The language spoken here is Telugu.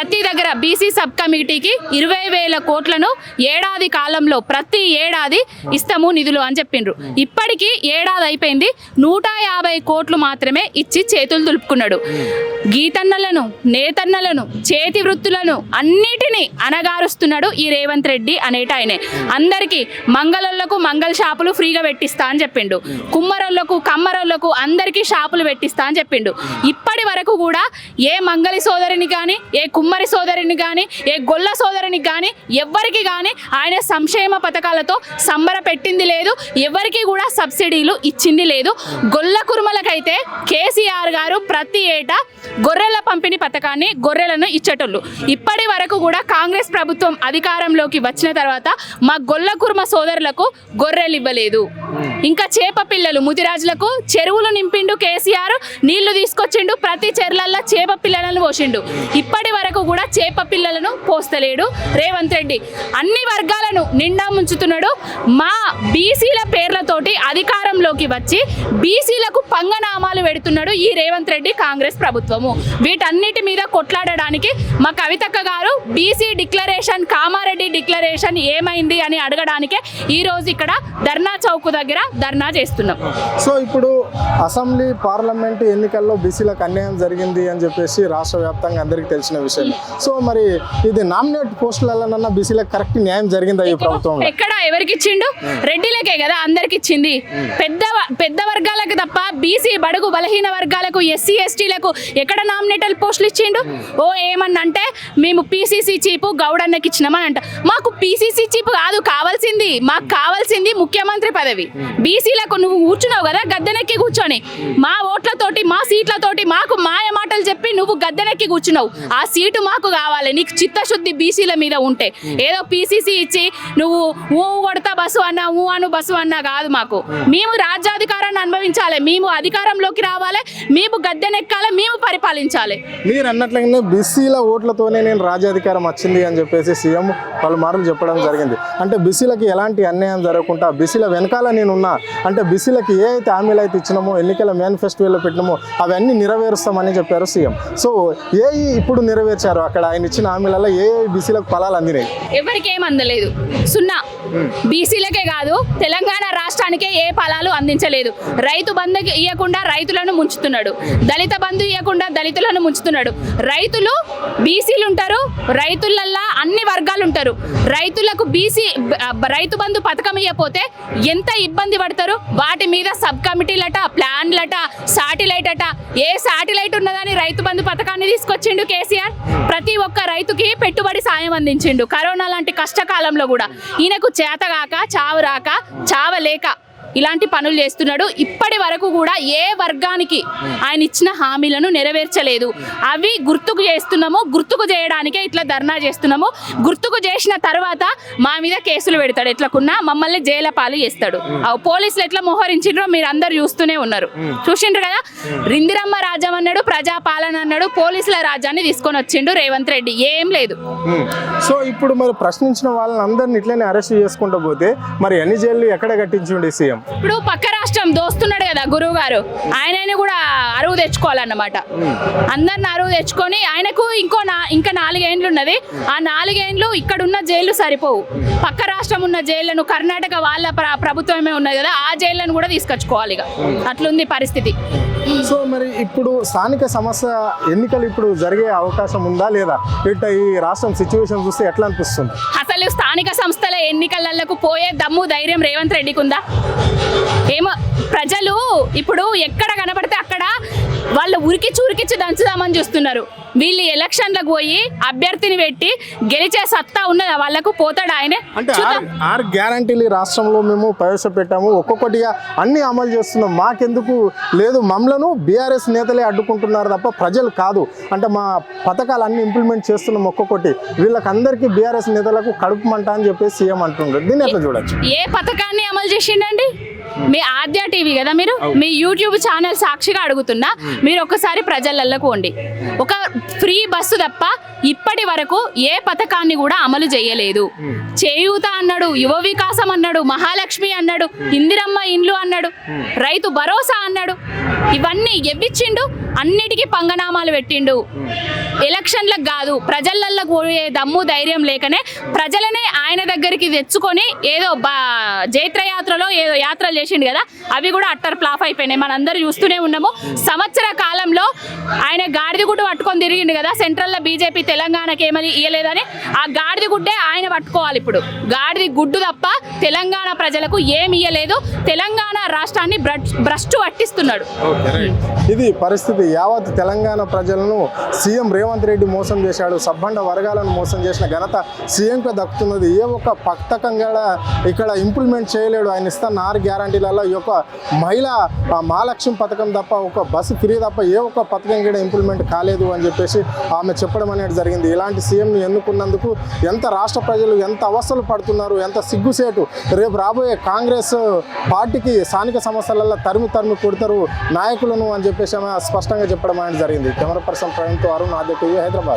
ప్రతి దగ్గర బీసీ సబ్ కమిటీకి 20,000 కోట్లను ఏడాది కాలంలో ప్రతి ఏడాది ఇస్తాము నిధులు అని చెప్పిండ్రు. ఇప్పటికీ ఏడాది అయిపోయింది, 150 కోట్లు మాత్రమే ఇచ్చి చేతులు దులుపుకున్నాడు. గీతన్నలను, నేతన్నలను, చేతి వృత్తులను అన్నిటినీ అనగారుస్తున్నాడు ఈ రేవంత్ రెడ్డి అనేటాయనే. అందరికీ మంగళోళ్లకు మంగళ షాపులు ఫ్రీగా పెట్టిస్తా అని చెప్పిండు, కుమ్మరోళ్లకు కమ్మరోళ్లకు అందరికీ షాపులు పెట్టిస్తా అని చెప్పిండు. ఇప్పటి వరకు కూడా ఏ మంగళి సోదరిని కానీ, ఏ కుమ్మరి సోదరిని కానీ, ఏ గొల్ల సోదరిని కానీ ఎవ్వరికి కానీ ఆయన సంక్షేమ పథకాలతో సంబర పెట్టింది లేదు, ఎవరికి కూడా సబ్సిడీలు ఇచ్చింది లేదు. గొల్ల కుర్మలకైతే కేసీఆర్ గారు ప్రతి ఏటా గొర్రెల పంపిణీ పథకాన్ని గొర్రెలను ఇచ్చేటోళ్ళు. ఇప్పటి వరకు కూడా కాంగ్రెస్ ప్రభుత్వం అధికారంలోకి వచ్చిన తర్వాత మా గొల్ల కుర్మ సోదరులకు గొర్రెలు ఇవ్వలేదు. ఇంకా చేప పిల్లలు ముదిరాజులకు చెరువులు నింపిండు కేసీఆర్, నీళ్లు తీసుకొచ్చిండు, ప్రతి చెర్లల్లో చేప పిల్లలను పోసిండు. ఇప్పటి వరకు కూడా చేప పిల్లలను పోస్తలేడు రేవంత్ రెడ్డి. అన్ని వర్గాలను నిండా ముంచుతున్నాడు. మా బీసీల పేర్లతోటి అధికారంలోకి వచ్చి బీసీలకు పంగనామాలు పెడుతున్నాడు ఈ రేవంత్ రెడ్డి కాంగ్రెస్ ప్రభుత్వము. వీటన్నిటి మీద కొట్లాడడానికి మా కవితక్క గారు బీసీ డిక్లరేషన్, కామారెడ్డి డిక్లరేషన్ ఏమైంది అని అడగడానికే ఈ రోజు ఇక్కడ ధర్నా చౌక్ దగ్గర ధర్నా చేస్తున్నాం. సో ఇప్పుడు అసెంబ్లీ పార్లమెంట్ ఎన్నికల్లో బీసీలకు అన్యాయం జరిగింది అని చెప్పేసి రాష్ట్ర వ్యాప్తంగా అందరికీ తెలిసిన విషయం. సో మరి ఇది నామినేట్ పోస్టులన్నా బీసీలకు కరెక్ట్ న్యాయం జరిగిందా ఈ ప్రభుత్వం? ఎక్కడ ఎవరికి ఇచ్చిండు? రెడ్డిలకే కదా అందరికి ఇచ్చింది. పెద్ద వర్గాలకు తప్ప బీసీ బడుగు బలహీన వర్గాలకు, ఎస్సీ ఎస్టీలకు ఎక్కడ నామినేటల్ పోస్టులు ఇచ్చిండు? ఓ ఏమన్నా అంటే మేము పీసీసీ చీపు గౌడన్నకి ఇచ్చినామని అంట. మాకు పీసీసీ చీపు కాదు కావాల్సింది, మాకు కావాల్సింది ముఖ్యమంత్రి పదవి. బీసీలకు నువ్వు కూర్చున్నావు కదా గద్దెనెక్కి కూర్చొని, మా ఓట్లతోటి మా సీట్లతోటి మాకు మాయ మాటలు చెప్పి నువ్వు గద్దెనెక్కి కూర్చున్నావు. ఆ సీటు మాకు కావాలి. నీకు చిత్తశుద్ధి బీసీల మీద ఉంటే ఏదో పీసీసీ ఇచ్చి నువ్వు ఊ కొడతా బస్సు అన్నా, ఊ అను బస్సు అన్నా కాదు. మాకు మేము రాజ్యాధికారాన్ని అనుభవించాలి, మేము అధికారంలోకి రావాలి, మేము గద్దెనెక్కాలి, మేము పరిపాలించాలి. మీరు అన్నట్లయితే బీసీల ఓట్లతోనే నేను రాజ్యాధికారం వచ్చింది అని చెప్పేసి సీఎం పలుమార్లు చెప్పడం జరిగింది. అంటే బీసీలకి ఎలాంటి అన్యాయం జరగకుండా బీసీల వెనకాల నేనున్నా, అంటే బీసీలకి ఏ అయితే హామీలు అయితే ఇచ్చినామో ఎన్నికల మేనిఫెస్టోలో పెట్టినామో అవన్నీ నెరవేరుస్తామని చెప్పారు సీఎం. సో ఏ ఇప్పుడు నెరవేర్చారు? అక్కడ ఆయన ఇచ్చిన హామీలలో ఏ బీసీలకు ఫలాలు అందినాయి? ఎవరికి ఏం అందలేదు, సున్నా. బీసీలకే కాదు తెలంగాణ రాష్ట్రానికే ఏ ఫలాలు అందించలేదు. రైతు బంధు ఇవ్వకుండా రైతులను ముంచుతున్నాడు, దళిత బంధు ఇవ్వకుండా దళితులను ముంచుతున్నాడు. రైతులు బీసీలు ఉంటారు, రైతులల్లా అన్ని వర్గాలు ఉంటారు. రైతులకు రైతు బంధు పథకం ఇవ్వకపోతే ఎంత ఇబ్బంది పడతారు. వాటి మీద సబ్ కమిటీలట, ప్లాన్లట, శాటిలైట్ అట. ఏ శాటిలైట్ ఉన్నదని రైతు బంధు పథకాన్ని తీసుకొచ్చిండు కేసీఆర్. ప్రతి ఒక్క రైతుకి పెట్టుబడి సాయం అందించిండు కరోనా లాంటి కష్టకాలంలో కూడా. ఈయనకు చేతగాక, చావురాక, చావలేక ఇలాంటి పనులు చేస్తున్నాడు. ఇప్పటి వరకు కూడా ఏ వర్గానికి ఆయన ఇచ్చిన హామీలను నెరవేర్చలేదు. అవి గుర్తుకు చేస్తున్నాము, గుర్తుకు చేయడానికే ఇట్లా ధర్నా చేస్తున్నాము. గుర్తుకు చేసిన తర్వాత మా మీద కేసులు పెడతాడు, ఎట్లకున్నా మమ్మల్ని జైలు పాలు చేస్తాడు. పోలీసులు ఎట్లా మోహరించిండ్రో మీరు అందరు చూస్తూనే ఉన్నారు, చూసిండ్రు కదా. రిందిరమ్మ రాజ్యం అన్నాడు, ప్రజాపాలన అన్నాడు, పోలీసుల రాజ్యాన్ని తీసుకొని వచ్చిండు రేవంత్ రెడ్డి. ఏం లేదు. సో ఇప్పుడు మరి ప్రశ్నించిన వాళ్ళని అందరిని ఇట్లనే అరెస్ట్ చేసుకుంటూ పోతే మరి అన్ని జైలు ఎక్కడ కట్టించుండే సీఎం? ఇప్పుడు పక్క రాష్ట్రం దోస్తున్నాడు కదా గురువు గారు, ఆయనని కూడా అరువు తెచ్చుకోవాలన్నమాట. అందరిని అరువు తెచ్చుకొని ఆయనకు ఇంకా 4 ఏండ్లు ఉన్నది. ఆ 4 ఏండ్లు ఇక్కడ ఉన్న జైళ్ళు సరిపోవు. పక్క రాష్ట్రం ఉన్న జైళ్లను, కర్ణాటక వాళ్ళ ప్రభుత్వమే ఉన్నది కదా, ఆ జైళ్లను కూడా తీసుకొచ్చుకోవాలి. ఇక అట్లుంది పరిస్థితి. సో మరి ఇప్పుడు స్థానిక సమస్య ఎన్నికలు ఇప్పుడు జరిగే అవకాశం ఉందా లేదా? ఇట్లా ఈ రాష్ట్రం సిచ్యువేషన్ చూస్తే ఎట్లా అనిపిస్తుంది? అసలు స్థానిక సంస్థల ఎన్నికలకు పోయే దమ్ము ధైర్యం రేవంత్ రెడ్డికి ఉందా? ఏమో ప్రజలు ఇప్పుడు ఎక్కడ కనబడితే అక్కడ వాళ్ళు ఉరికిచ్చి దంచుదామని చూస్తున్నారు. వీళ్ళు ఎలక్షన్లకు పోయి అభ్యర్థిని పెట్టి గెలిచే సత్తా ఉన్నదా వాళ్ళకు? పోతాడు ఆయనే. అంటే 6 గ్యారంటీలు రాష్ట్రంలో మేము ప్రవేశపెట్టాము, ఒక్కొక్కటిగా అన్ని అమలు చేస్తున్నాం, మాకెందుకు లేదు, మమ్మలను బీఆర్ఎస్ నేతలే అడ్డుకుంటున్నారు తప్ప ప్రజలు కాదు. అంటే మా పథకాలు అన్ని ఇంప్లిమెంట్ చేస్తున్నాం ఒక్కొక్కటి, వీళ్ళకందరికీ బీఆర్ఎస్ నేతలకు కడుపు మంట అని చెప్పేసి సీఎం అంటున్నారు. దీన్ని ఎట్లా చూడొచ్చు? ఏ పథకాన్ని అమలు చేసిండండి? మీ ఆద్య టీవీ కదా మీరు మీ యూట్యూబ్ ఛానల్ సాక్షిగా అడుగుతున్నా, మీరు ఒకసారి ప్రజలలోకి పోండి. ఒక ఫ్రీ బస్సు తప్ప ఇప్పటి వరకు ఏ పథకాన్ని కూడా అమలు చేయలేదు. చేయూత అన్నాడు, యువ వికాసం అన్నాడు, మహాలక్ష్మి అన్నాడు, ఇందిరమ్మ ఇండ్లు అన్నాడు, రైతు భరోసా అన్నాడు. ఇవన్నీ ఎవ్విచ్చిండు, అన్నిటికీ పంగనామాలు పెట్టిండు. ఎలక్షన్లకు కాదు, ప్రజలల్లో పోయే దమ్ము ధైర్యం లేకనే ప్రజలనే ఆయన దగ్గరికి తెచ్చుకొని ఏదో జైత్రయాత్రలో ఏదో యాత్రలు చేసిండు కదా, అవి కూడా అట్టర్ ఫ్లాప్ అయిపోయినాయి. మనందరూ చూస్తూనే ఉన్నాము. సంవత్సర కాలంలో ఆయన గాడిద గుడ్డు పట్టుకొని తిరిగిండు కదా, సెంట్రల్లో బీజేపీ తెలంగాణకి ఏమని ఇయ్యలేదని. ఆ గాడిద గుడ్డే ఆయన పట్టుకోవాలి ఇప్పుడు. గాడిద గుడ్డు తప్ప తెలంగాణ ప్రజలకు ఏమి ఇయ్యలేదు. తెలంగాణ రాష్ట్రాన్ని భ్రష్టు పట్టిస్తున్నాడు. ఇది పరిస్థితి. యావత్ తెలంగాణ ప్రజలను సీఎం రేవంత్ రెడ్డి మోసం చేశాడు. సబ్బండ వర్గాలను మోసం చేసిన ఘనత సీఎంకే దక్కుతున్నది. ఏ ఒక్క పథకం కూడా ఇక్కడ ఇంప్లిమెంట్ చేయలేడు. ఆయన ఇస్తున్న 6 గ్యారంటీలలో ఈ యొక్క మహిళా మహాలక్ష్మి పథకం తప్ప, ఒక బస్సు ఫ్రీ తప్ప ఏ ఒక్క పథకం కూడా ఇంప్లిమెంట్ కాలేదు అని చెప్పేసి ఆమె చెప్పడం అనేది జరిగింది. ఇలాంటి సీఎంని ఎన్నుకున్నందుకు ఎంత రాష్ట్ర ప్రజలు ఎంత అవస్థలు పడుతున్నారు, ఎంత సిగ్గుసేటు. రేపు రాబోయే కాంగ్రెస్ పార్టీకి స్థానిక సమస్యలలో తరిమి కొడతారు నాయకులను అని చెప్పేసి ఆమె స్పష్టంగా చెప్పడం అనేది జరిగింది. కెమెరా పర్సన్ ప్రవీణ్తో అరుణ్, ఆద్య టీవీ, హైదరాబాద్.